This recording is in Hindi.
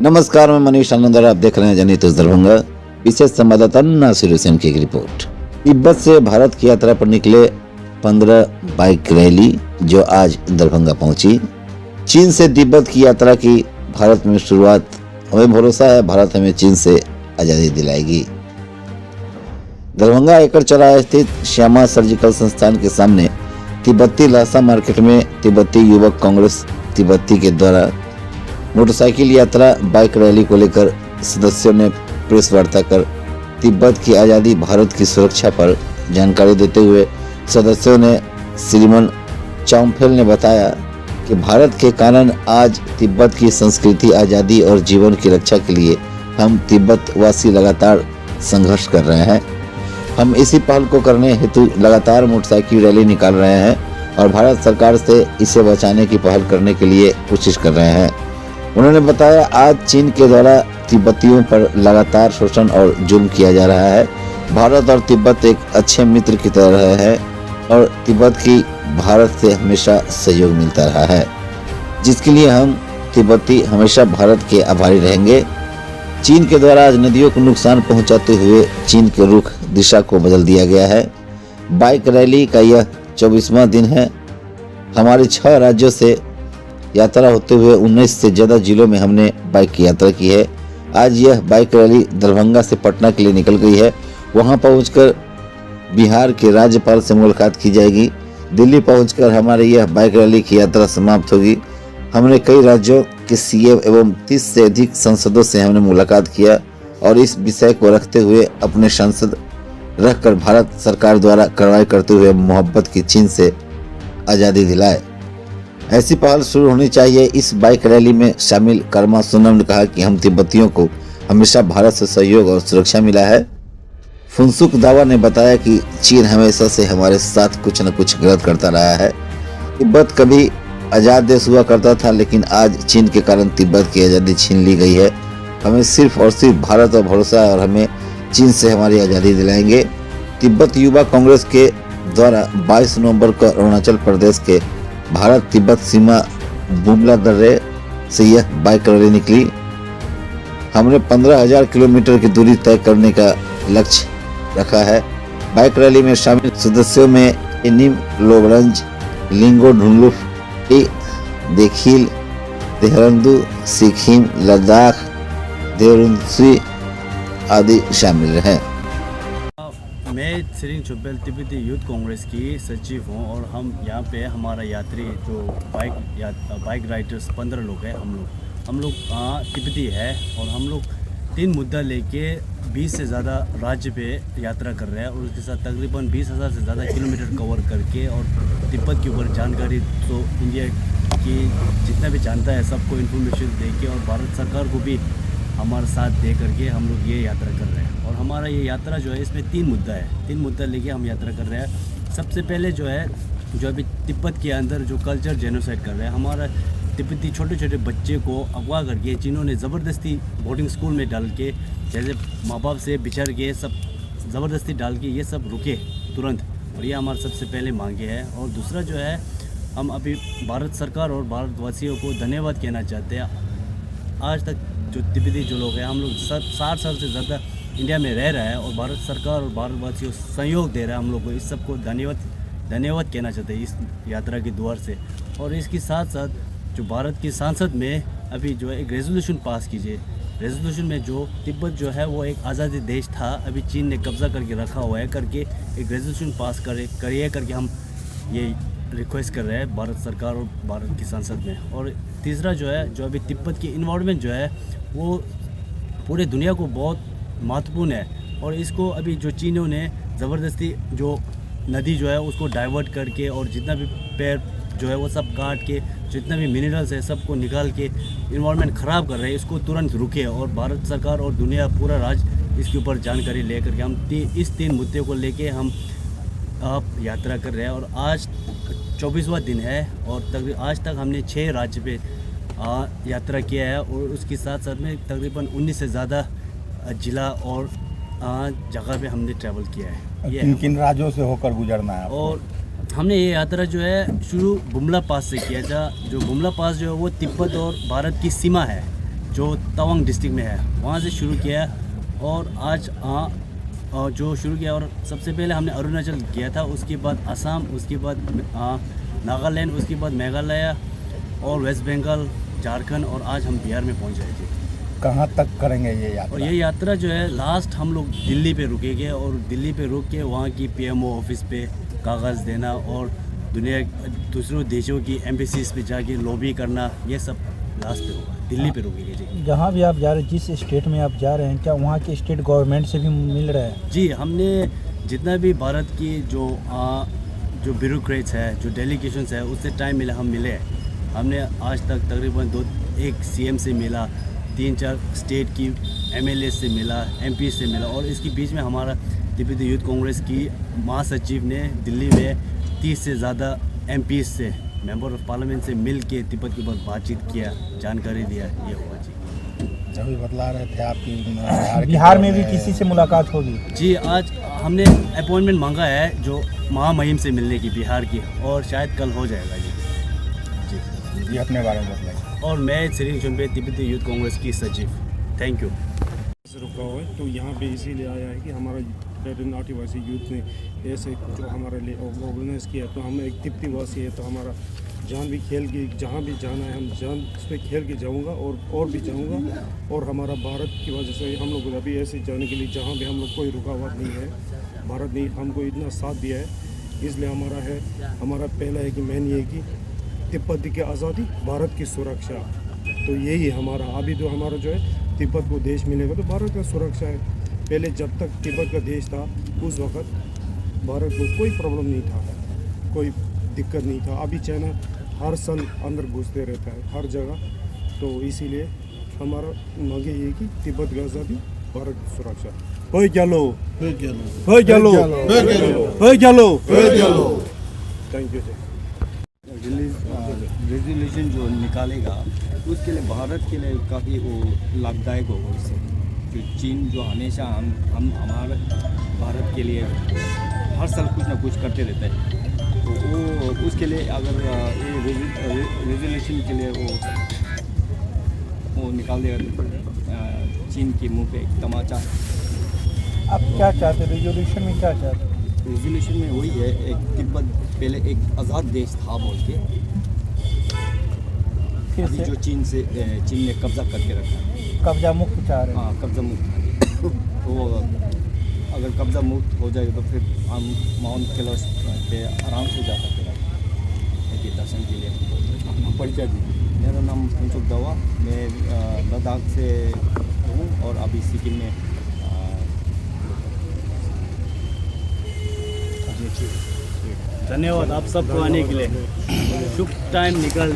नमस्कार, मैं मनीष आनंद और आप देख रहे हैं जनहित दरभंगा। विशेष संवाददाता नासिर हुसैन की एक रिपोर्ट। तिब्बत से भारत की यात्रा पर निकले 15 बाइक रैली जो आज दरभंगा पहुंची। चीन से तिब्बत की यात्रा की भारत में शुरुआत। हमें भरोसा है भारत हमें चीन से आज़ादी दिलाएगी। दरभंगा एकड़ चौराहे स्थित श्यामा सर्जिकल संस्थान के सामने तिब्बती लासा मार्केट में तिब्बती युवक कांग्रेस तिब्बती के द्वारा मोटरसाइकिल यात्रा बाइक रैली को लेकर सदस्यों ने प्रेस वार्ता कर तिब्बत की आज़ादी, भारत की सुरक्षा पर जानकारी देते हुए सदस्यों ने श्रीमान चाउमफेल ने बताया कि भारत के कारण आज तिब्बत की संस्कृति, आज़ादी और जीवन की रक्षा के लिए हम तिब्बत वासी लगातार संघर्ष कर रहे हैं। हम इसी पहल को करने हेतु लगातार मोटरसाइकिल रैली निकाल रहे हैं और भारत सरकार से इसे बचाने की पहल करने के लिए कोशिश कर रहे हैं। उन्होंने बताया, आज चीन के द्वारा तिब्बतियों पर लगातार शोषण और जुल्म किया जा रहा है। भारत और तिब्बत एक अच्छे मित्र की तरह रहे हैं और तिब्बत की भारत से हमेशा सहयोग मिलता रहा है, जिसके लिए हम तिब्बती हमेशा भारत के आभारी रहेंगे। चीन के द्वारा आज नदियों को नुकसान पहुंचाते हुए चीन के रुख दिशा को बदल दिया गया है। बाइक रैली का यह 24वां दिन है। हमारे 6 राज्यों से यात्रा होते हुए 19 से ज़्यादा जिलों में हमने बाइक की यात्रा की है। आज यह बाइक रैली दरभंगा से पटना के लिए निकल गई है। वहां पहुंचकर बिहार के राज्यपाल से मुलाकात की जाएगी। दिल्ली पहुंचकर हमारी यह बाइक रैली की यात्रा समाप्त होगी। हमने कई राज्यों के सीएम एवं 30 से अधिक सांसदों से हमने मुलाकात किया और इस विषय को रखते हुए अपने सांसद रखकर भारत सरकार द्वारा कार्रवाई करते हुए मोहब्बत की चीन से आज़ादी दिलाए। ऐसी पहल शुरू होनी चाहिए। इस बाइक रैली में शामिल कर्मा सोनम ने कहा कि हम तिब्बतियों को हमेशा भारत से सहयोग और सुरक्षा मिला है। फुनसुक दावा ने बताया कि चीन हमेशा से हमारे साथ कुछ न कुछ गलत करता रहा है। तिब्बत कभी आज़ाद देश हुआ करता था, लेकिन आज चीन के कारण तिब्बत की आज़ादी छीन ली गई है। हमें सिर्फ और सिर्फ भारत पर भरोसा है और हमें चीन से हमारी आज़ादी दिलाएंगे। तिब्बत युवा कांग्रेस के द्वारा 22 नवंबर को अरुणाचल प्रदेश के भारत तिब्बत सीमा बुमला दर्रे से यह बाइक रैली निकली। हमने 15,000 किलोमीटर की दूरी तय करने का लक्ष्य रखा है। बाइक रैली में शामिल सदस्यों में एनिम लोबरंज, लिंगो ढुंगलुफ, देखील, देहरादू, सिक्किम, लद्दाख, देहरादून आदि शामिल हैं। मैं श्री चुब्बेल तिब्बती यूथ कांग्रेस की सचिव हूं और हम यहाँ पे हमारा यात्री जो बाइक राइडर्स 15 लोग हैं। हम लोग तिब्बती है और हम लोग 3 मुद्दा लेके 20 से ज़्यादा राज्य पे यात्रा कर रहे हैं और उसके साथ तकरीबन 20,000 से ज़्यादा किलोमीटर कवर करके और तिब्बत के ऊपर जानकारी तो इंडिया की जितना भी जानता है सबको इन्फॉर्मेशन दे के और भारत सरकार को भी हमारे साथ दे करके हम लोग ये यात्रा कर रहे हैं। और हमारा ये यात्रा जो है इसमें 3 मुद्दा है। 3 मुद्दा लेके हम यात्रा कर रहे हैं। सबसे पहले जो है जो अभी तिब्बत के अंदर जो कल्चर जेनोसाइड कर रहे हैं, हमारा तिब्बती छोटे छोटे बच्चे को अगवा करके चीनों ने ज़बरदस्ती बोर्डिंग स्कूल में डाल के, जैसे माँ बाप से बिछड़ के सब ज़बरदस्ती डाल के ये सब रुके तुरंत। और ये हमारा सबसे पहले मांगे है। और दूसरा जो है हम अभी भारत सरकार और भारतवासियों को धन्यवाद कहना चाहते हैं। आज तक जो तिब्बती जो लोग हैं, हम लोग 60 साल से ज़्यादा इंडिया में रह रहा है और भारत सरकार और भारतवासियों सहयोग दे रहा है हम लोग को। इस सबको धन्यवाद कहना चाहते हैं इस यात्रा के द्वार से। और इसके साथ साथ जो भारत की संसद में अभी जो है एक रेजोल्यूशन पास कीजिए। रेजोल्यूशन में जो तिब्बत जो है वो एक आज़ादी देश था, अभी चीन ने कब्ज़ा करके रखा हुआ है करके एक रेजोल्यूशन पास करिए करके हम ये रिक्वेस्ट कर रहे हैं भारत सरकार और भारत की संसद में। और तीसरा जो है जो अभी तिब्बत की इन्वायरमेंट जो है वो पूरे दुनिया को बहुत महत्वपूर्ण है और इसको अभी जो चीनों ने ज़बरदस्ती जो नदी जो है उसको डाइवर्ट करके और जितना भी पेड़ जो है वो सब काट के जितना भी मिनरल्स है सबको निकाल के इन्वायरमेंट ख़राब कर रहे हैं। इसको तुरंत रुके और भारत सरकार और दुनिया पूरा राज्य इसके ऊपर जानकारी लेकर के हम इस 3 मुद्दे को लेके हम आप यात्रा कर रहे हैं। और आज 24वां दिन है और आज तक हमने 6 राज्य पे यात्रा किया है और उसके साथ साथ में तकरीबन 19 से ज़्यादा जिला और जगह पे हमने ट्रैवल किया है। किन किन राज्यों से होकर गुजरना है? और हमने ये यात्रा जो है शुरू बुमला पास से किया था। जो बुमला पास जो है वो तिब्बत और भारत की सीमा है। जो तवांग डिस्ट्रिक्ट में है वहाँ से शुरू किया और आज जो शुरू किया। और सबसे पहले हमने अरुणाचल किया था, उसके बाद असम, उसके बाद नागालैंड, उसके बाद मेघालय और वेस्ट बंगाल, झारखंड और आज हम बिहार में पहुँच गए थे। कहाँ तक करेंगे ये यात्रा? और ये यात्रा जो है लास्ट हम लोग दिल्ली पे रुकेंगे और दिल्ली पे रुक के वहाँ की पीएमओ ऑफिस पे कागज़ देना और दुनिया दूसरों देशों की एम्बेसीज पे जाके लॉबी करना, ये सब लास्ट पे होगा। दिल्ली पे रुकेंगे जी। जहाँ भी आप जा रहे हैं, जिस स्टेट में आप जा रहे हैं, क्या वहाँ के स्टेट गवर्नमेंट से भी मिल रहा है? जी, हमने जितना भी भारत की जो ब्यूरोक्रेट्स है, जो डेलीगेशंस है, उससे टाइम मिला हम मिले हैं। हमने आज तक तकरीबन एक सीएम से मिला, 3-4 स्टेट की एमएलए से मिला, एमपी से मिला और इसके बीच में हमारा तिब्बती यूथ कांग्रेस की महासचिव ने दिल्ली में 30 से ज़्यादा एमपी से, मेंबर ऑफ पार्लियामेंट से मिल के तिब्बत के ऊपर बातचीत किया, जानकारी दिया। ये हुआ जी। अभी बतला रहे थे आपकी बिहार में भी किसी से मुलाकात होगी? जी, आज हमने अपॉइंटमेंट मांगा है जो महामहिम से मिलने की बिहार की, और शायद कल हो जाएगा जी। ये अपने बारे में बतलाइए। और मैं सिरिंग चुम्बे तिब्बती यूथ कांग्रेस की सचिव। Thank you. रुका हुआ है तो यहाँ पे इसीलिए आया है कि हमारा वेटरन आदिवासी यूथ ने ऐसे जो हमारे लिए ऑर्गेनाइज किया, तो हम एक तिब्बती वासी है तो हमारा जान भी खेल के जहाँ भी जाना है हम जान उस पर खेल के जाऊँगा और भी जाऊँगा। और हमारा भारत की वजह से हम लोग अभी ऐसे जाने के लिए जहाँ भी हम लोग कोई रुकावट नहीं है, भारत ने हमको इतना साथ दिया है, इसलिए हमारा पहला है कि मेन ये कि तिब्बत की आज़ादी, भारत की सुरक्षा। तो यही हमारा अभी जो हमारा जो है तिब्बत को देश मिलेगा तो भारत का सुरक्षा है। पहले जब तक तिब्बत का देश था उस वक़्त भारत को कोई प्रॉब्लम नहीं था, कोई दिक्कत नहीं था। अभी चाइना हर साल अंदर घुसते रहता है हर जगह, तो इसीलिए हमारा मांगे ये कि तिब्बत की आज़ादी, भारत की सुरक्षा। होय चलो, होय चलो, होय चलो। Thank you sir. रेजोल्यूशन जो निकालेगा उसके लिए भारत के लिए काफ़ी वो लाभदायक होगा। उससे जो चीन जो हमेशा हम हमारे भारत के लिए हर साल कुछ ना कुछ करते रहता है, तो वो उसके लिए अगर ये रेजोल्यूशन के लिए वो निकाल देगा तो चीन के मुंह पे एक तमाचा। आप क्या चाहते हैं रेजोल्यूशन में, क्या चाहते हैं? रेजोल्यूशन में वही है, एक तिब्बत पहले एक आज़ाद देश था बोल के, अभी जो चीन ने कब्जा करके रखा है, कब्जा मुक्त चाह रहे हैं? हाँ, कब्जा मुक्त। तो अगर कब्जा मुक्त हो जाएगा तो फिर हम माउंट कैलाश पे आराम से जा सकते हैं दर्शन के लिए। परिचय दीजिए। मेरा नाम फंचुक दवा, मैं लद्दाख से हूँ और अभी सिक्किम में। धन्यवाद आप सबको आने के लिए। शुभ टाइम निकल